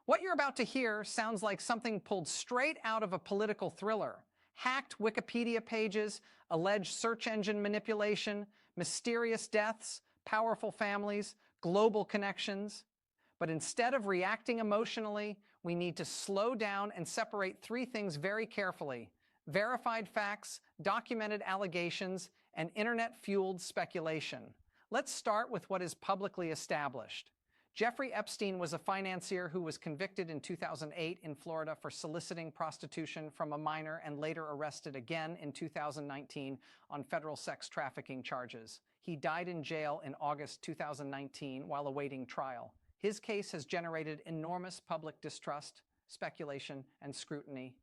What you're about to hear sounds like something pulled straight out of a political thriller. Hacked Wikipedia pages, alleged search engine manipulation, mysterious deaths, powerful families, global connections. But instead of reacting emotionally, we need to slow down and separate three things very carefully: verified facts, documented allegations, and internet-fueled speculation. Let's start with what is publicly established. Jeffrey Epstein was a financier who was convicted in 2008 in Florida for soliciting prostitution from a minor and later arrested again in 2019 on federal sex trafficking charges. He died in jail in August 2019 while awaiting trial. His case has generated enormous public distrust, speculation, and scrutiny,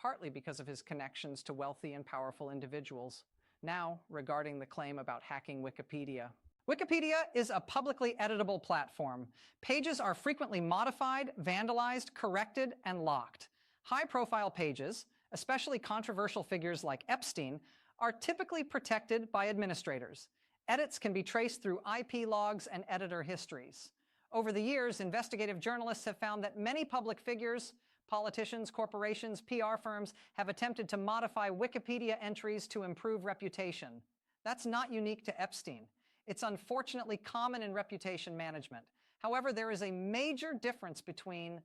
partly because of his connections to wealthy and powerful individuals. Now, regarding the claim about hacking Wikipedia. Wikipedia is a publicly editable platform. Pages are frequently modified, vandalized, corrected, and locked. High-profile pages, especially controversial figures like Epstein, are typically protected by administrators. Edits can be traced through IP logs and editor histories. Over the years, investigative journalists have found that many public figures, politicians, corporations, PR firms have attempted to modify Wikipedia entries to improve reputation. That's not unique to Epstein. It's unfortunately common in reputation management. However, there is a major difference between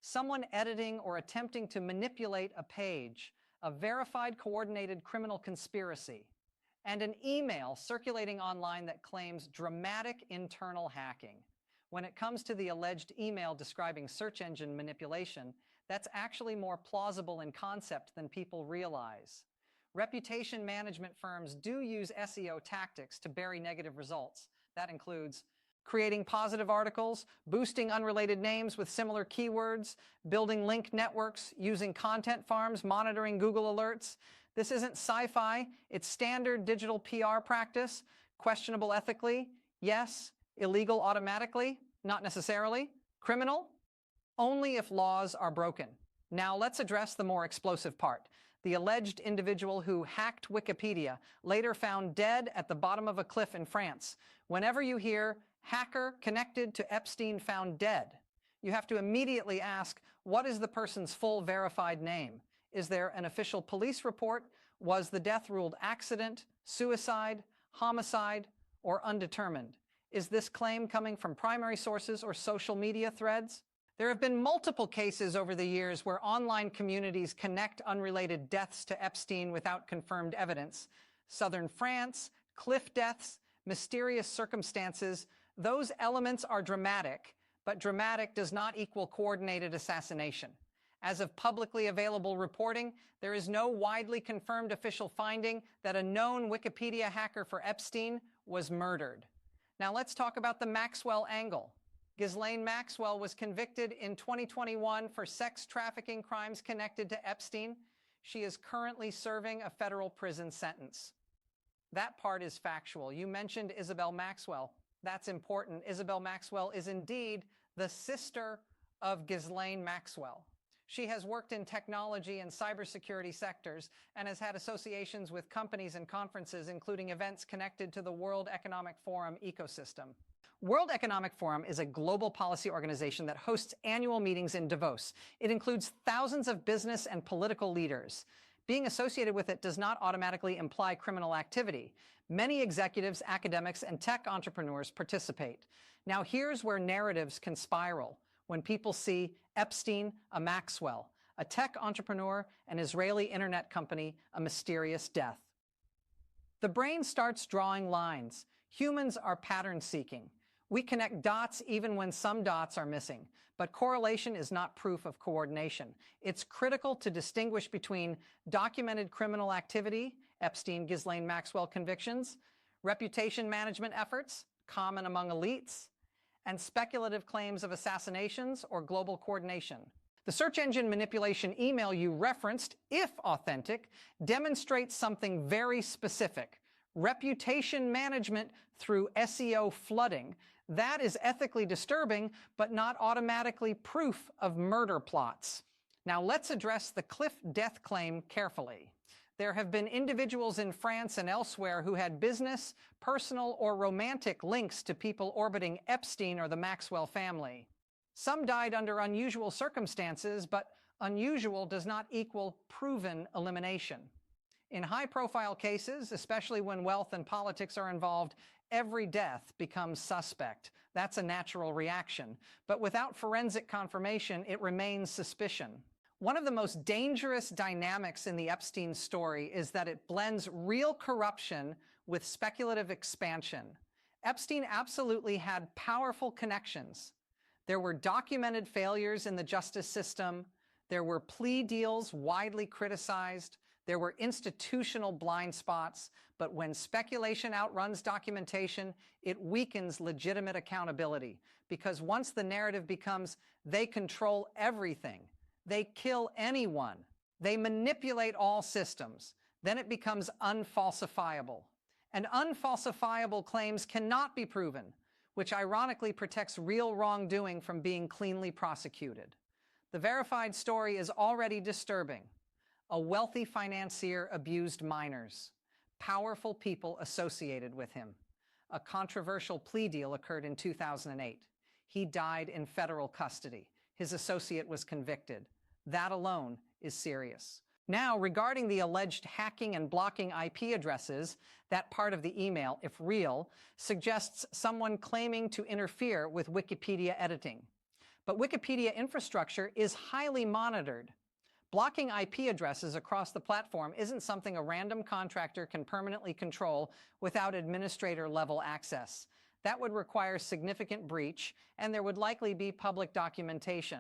someone editing or attempting to manipulate a page, a verified coordinated criminal conspiracy, and an email circulating online that claims dramatic internal hacking. When it comes to the alleged email describing search engine manipulation, that's actually more plausible in concept than people realize. Reputation management firms do use SEO tactics to bury negative results. That includes creating positive articles, boosting unrelated names with similar keywords, building link networks, using content farms, monitoring Google alerts. This isn't sci-fi, it's standard digital PR practice. Questionable ethically, yes. Illegal automatically, not necessarily. Criminal, only if laws are broken. Now let's address the more explosive part. The alleged individual who hacked Wikipedia, later found dead at the bottom of a cliff in France. Whenever you hear hacker connected to Epstein found dead, you have to immediately ask, what is the person's full verified name? Is there an official police report? Was the death ruled accident, suicide, homicide, or undetermined? Is this claim coming from primary sources or social media threads? There have been multiple cases over the years where online communities connect unrelated deaths to Epstein without confirmed evidence. Southern France, cliff deaths, mysterious circumstances, those elements are dramatic, but dramatic does not equal coordinated assassination. As of publicly available reporting, there is no widely confirmed official finding that a known Wikipedia hacker for Epstein was murdered. Now let's talk about the Maxwell angle. Ghislaine Maxwell was convicted in 2021 for sex trafficking crimes connected to Epstein. She is currently serving a federal prison sentence. That part is factual. You mentioned Isabel Maxwell. That's important. Isabel Maxwell is indeed the sister of Ghislaine Maxwell. She has worked in technology and cybersecurity sectors and has had associations with companies and conferences, including events connected to the World Economic Forum ecosystem. World Economic Forum is a global policy organization that hosts annual meetings in Davos. It includes thousands of business and political leaders. Being associated with it does not automatically imply criminal activity. Many executives, academics, and tech entrepreneurs participate. Now here's where narratives can spiral. When people see Epstein, a Maxwell, a tech entrepreneur, an Israeli internet company, a mysterious death. The brain starts drawing lines. Humans are pattern-seeking. We connect dots even when some dots are missing, but correlation is not proof of coordination. It's critical to distinguish between documented criminal activity, Epstein, Ghislaine Maxwell convictions, reputation management efforts, common among elites, and speculative claims of assassinations or global coordination. The search engine manipulation email you referenced, if authentic, demonstrates something very specific: reputation management through SEO flooding. That is ethically disturbing, but not automatically proof of murder plots. Now let's address the cliff death claim carefully. There have been individuals in France and elsewhere who had business, personal, or romantic links to people orbiting Epstein or the Maxwell family. Some died under unusual circumstances, but unusual does not equal proven elimination. In high-profile cases, especially when wealth and politics are involved, every death becomes suspect. That's a natural reaction. But without forensic confirmation, it remains suspicion. One of the most dangerous dynamics in the Epstein story is that it blends real corruption with speculative expansion. Epstein absolutely had powerful connections. There were documented failures in the justice system. There were plea deals widely criticized. There were institutional blind spots. But when speculation outruns documentation, it weakens legitimate accountability. Because once the narrative becomes, they control everything, they kill anyone, they manipulate all systems, then it becomes unfalsifiable. And unfalsifiable claims cannot be proven, which ironically protects real wrongdoing from being cleanly prosecuted. The verified story is already disturbing. A wealthy financier abused minors. Powerful people associated with him. A controversial plea deal occurred in 2008. He died in federal custody. His associate was convicted. That alone is serious. Now, regarding the alleged hacking and blocking IP addresses, that part of the email, if real, suggests someone claiming to interfere with Wikipedia editing. But Wikipedia infrastructure is highly monitored. Blocking IP addresses across the platform isn't something a random contractor can permanently control without administrator-level access. That would require significant breach, and there would likely be public documentation.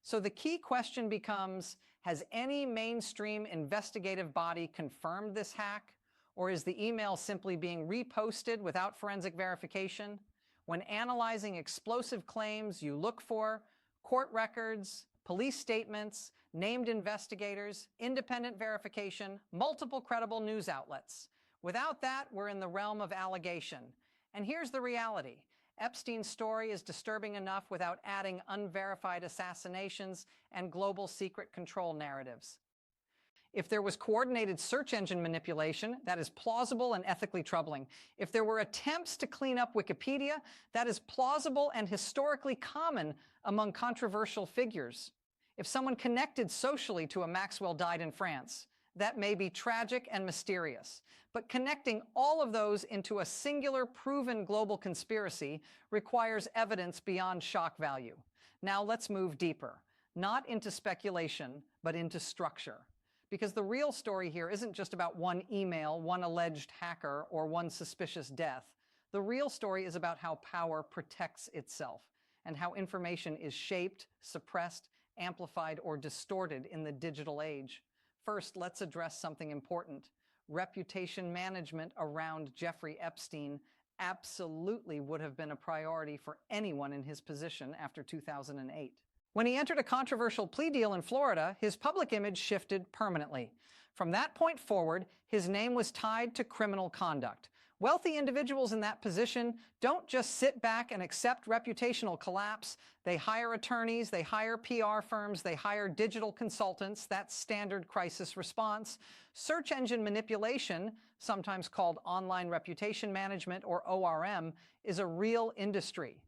So the key question becomes, has any mainstream investigative body confirmed this hack? Or is the email simply being reposted without forensic verification? When analyzing explosive claims, you look for court records, police statements, named investigators, independent verification, multiple credible news outlets. Without that, we're in the realm of allegation. And here's the reality. Epstein's story is disturbing enough without adding unverified assassinations and global secret control narratives. If there was coordinated search engine manipulation, that is plausible and ethically troubling. If there were attempts to clean up Wikipedia, that is plausible and historically common among controversial figures. If someone connected socially to a Maxwell died in France, that may be tragic and mysterious. But connecting all of those into a singular proven global conspiracy requires evidence beyond shock value. Now let's move deeper, not into speculation, but into structure. Because the real story here isn't just about one email, one alleged hacker, or one suspicious death. The real story is about how power protects itself and how information is shaped, suppressed, amplified, or distorted in the digital age. First, let's address something important. Reputation management around Jeffrey Epstein absolutely would have been a priority for anyone in his position after 2008. When he entered a controversial plea deal in Florida, his public image shifted permanently. From that point forward, his name was tied to criminal conduct. Wealthy individuals in that position don't just sit back and accept reputational collapse. They hire attorneys, they hire PR firms, they hire digital consultants. That's standard crisis response. Search engine manipulation, sometimes called online reputation management or ORM, is a real industry.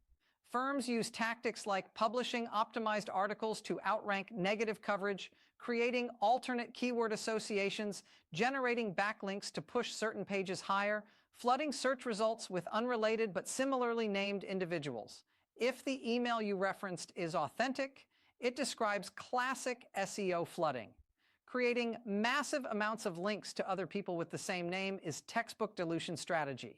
Firms use tactics like publishing optimized articles to outrank negative coverage, creating alternate keyword associations, generating backlinks to push certain pages higher, flooding search results with unrelated but similarly named individuals. If the email you referenced is authentic, it describes classic SEO flooding. Creating massive amounts of links to other people with the same name is textbook dilution strategy.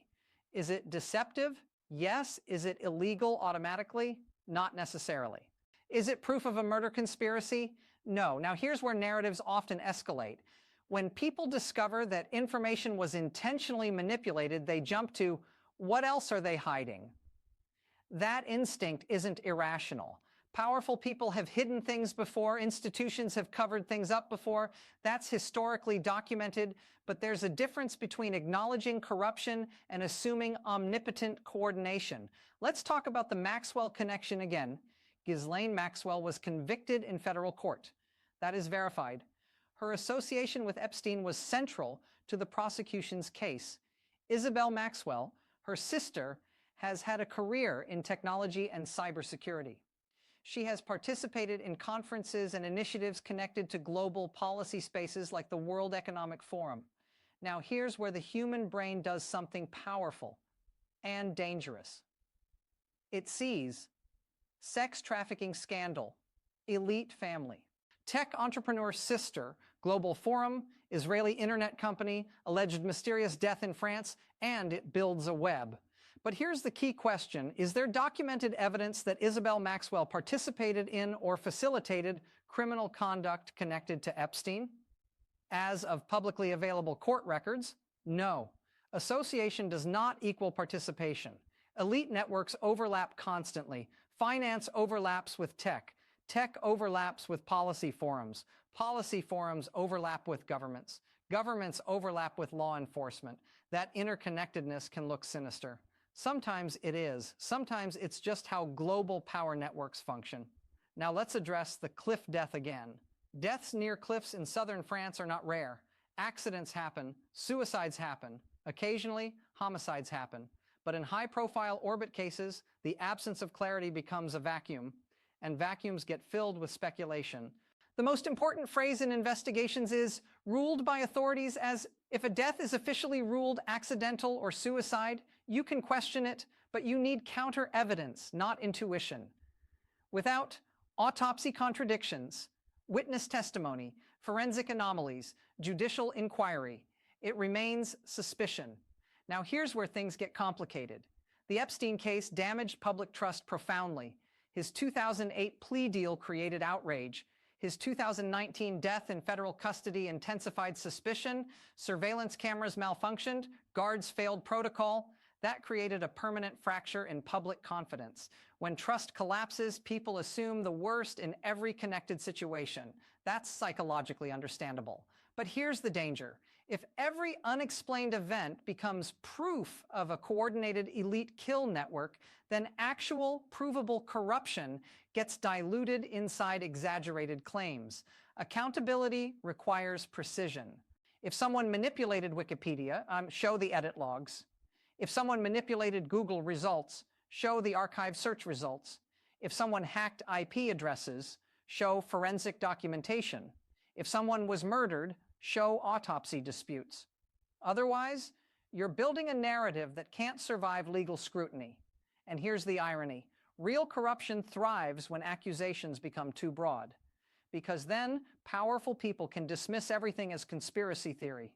Is it deceptive? Yes. Is it illegal automatically? Not necessarily. Is it proof of a murder conspiracy? No. Now here's where narratives often escalate. When people discover that information was intentionally manipulated, they jump to, what else are they hiding? That instinct isn't irrational. Powerful people have hidden things before, institutions have covered things up before. That's historically documented, but there's a difference between acknowledging corruption and assuming omnipotent coordination. Let's talk about the Maxwell connection again. Ghislaine Maxwell was convicted in federal court. That is verified. Her association with Epstein was central to the prosecution's case. Isabel Maxwell, her sister, has had a career in technology and cybersecurity. She has participated in conferences and initiatives connected to global policy spaces like the World Economic Forum. Now, here's where the human brain does something powerful and dangerous. It sees sex trafficking scandal, elite family, tech entrepreneur sister, global forum, Israeli internet company, alleged mysterious death in France, and it builds a web. But here's the key question. Is there documented evidence that Isabel Maxwell participated in or facilitated criminal conduct connected to Epstein? As of publicly available court records, no. Association does not equal participation. Elite networks overlap constantly. Finance overlaps with tech. Tech overlaps with policy forums. Policy forums overlap with governments. Governments overlap with law enforcement. That interconnectedness can look sinister. Sometimes it is. Sometimes it's just how global power networks function. Now let's address the cliff death again. Deaths near cliffs in southern France are not rare. Accidents happen, suicides happen, occasionally homicides happen. But in high-profile orbit cases, the absence of clarity becomes a vacuum, and vacuums get filled with speculation. The most important phrase in investigations is ruled by authorities as if a death is officially ruled accidental or suicide, you can question it, but you need counter evidence, not intuition. Without autopsy contradictions, witness testimony, forensic anomalies, judicial inquiry, it remains suspicion. Now here's where things get complicated. The Epstein case damaged public trust profoundly. His 2008 plea deal created outrage. His 2019 death in federal custody intensified suspicion. Surveillance cameras malfunctioned. Guards failed protocol. That created a permanent fracture in public confidence. When trust collapses, people assume the worst in every connected situation. That's psychologically understandable. But here's the danger. If every unexplained event becomes proof of a coordinated elite kill network, then actual provable corruption gets diluted inside exaggerated claims. Accountability requires precision. If someone manipulated Wikipedia, show the edit logs. If someone manipulated Google results, show the archive search results. If someone hacked IP addresses, show forensic documentation. If someone was murdered, show autopsy disputes. Otherwise, you're building a narrative that can't survive legal scrutiny. And here's the irony. Real corruption thrives when accusations become too broad, because then powerful people can dismiss everything as conspiracy theory,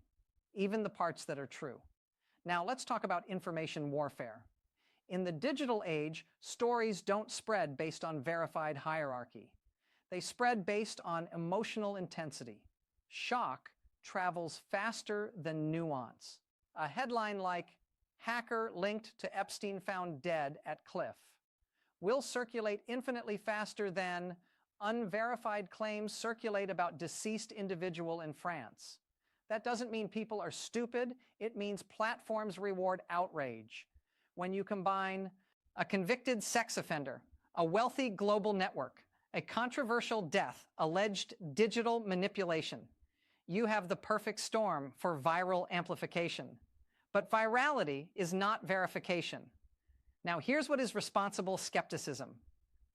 even the parts that are true. Now let's talk about information warfare. In the digital age, stories don't spread based on verified hierarchy. They spread based on emotional intensity. Shock travels faster than nuance. A headline like, "Hacker linked to Epstein found dead at cliff," will circulate infinitely faster than unverified claims circulate about deceased individual in France. That doesn't mean people are stupid. It means platforms reward outrage. When you combine a convicted sex offender, a wealthy global network, a controversial death, alleged digital manipulation, you have the perfect storm for viral amplification. But virality is not verification. Now here's what is responsible skepticism.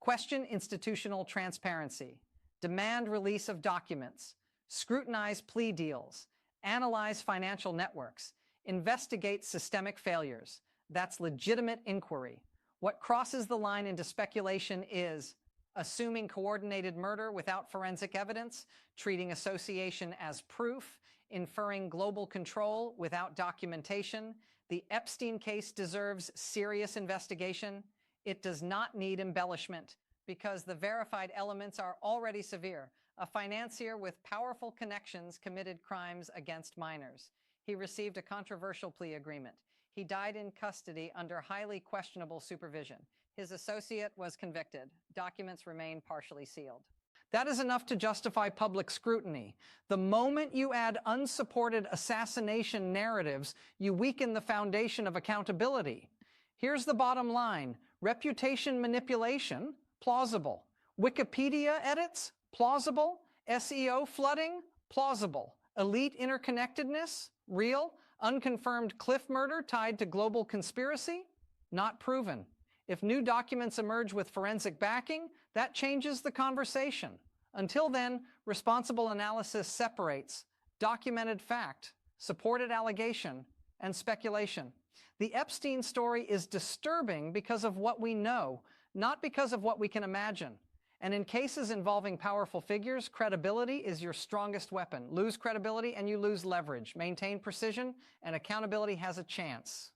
Question institutional transparency. Demand release of documents. Scrutinize plea deals. Analyze financial networks. Investigate systemic failures. That's legitimate inquiry. What crosses the line into speculation is assuming coordinated murder without forensic evidence, treating association as proof, inferring global control without documentation. The Epstein case deserves serious investigation. It does not need embellishment because the verified elements are already severe. A financier with powerful connections committed crimes against minors. He received a controversial plea agreement. He died in custody under highly questionable supervision. His associate was convicted. Documents remain partially sealed. That is enough to justify public scrutiny. The moment you add unsupported assassination narratives, you weaken the foundation of accountability. Here's the bottom line. Reputation manipulation, plausible. Wikipedia edits, plausible. SEO flooding, plausible. Elite interconnectedness, real. Unconfirmed cliff murder tied to global conspiracy, not proven. If new documents emerge with forensic backing, that changes the conversation. Until then, responsible analysis separates documented fact, supported allegation, and speculation. The Epstein story is disturbing because of what we know, not because of what we can imagine. And in cases involving powerful figures, credibility is your strongest weapon. Lose credibility and you lose leverage. Maintain precision and accountability has a chance.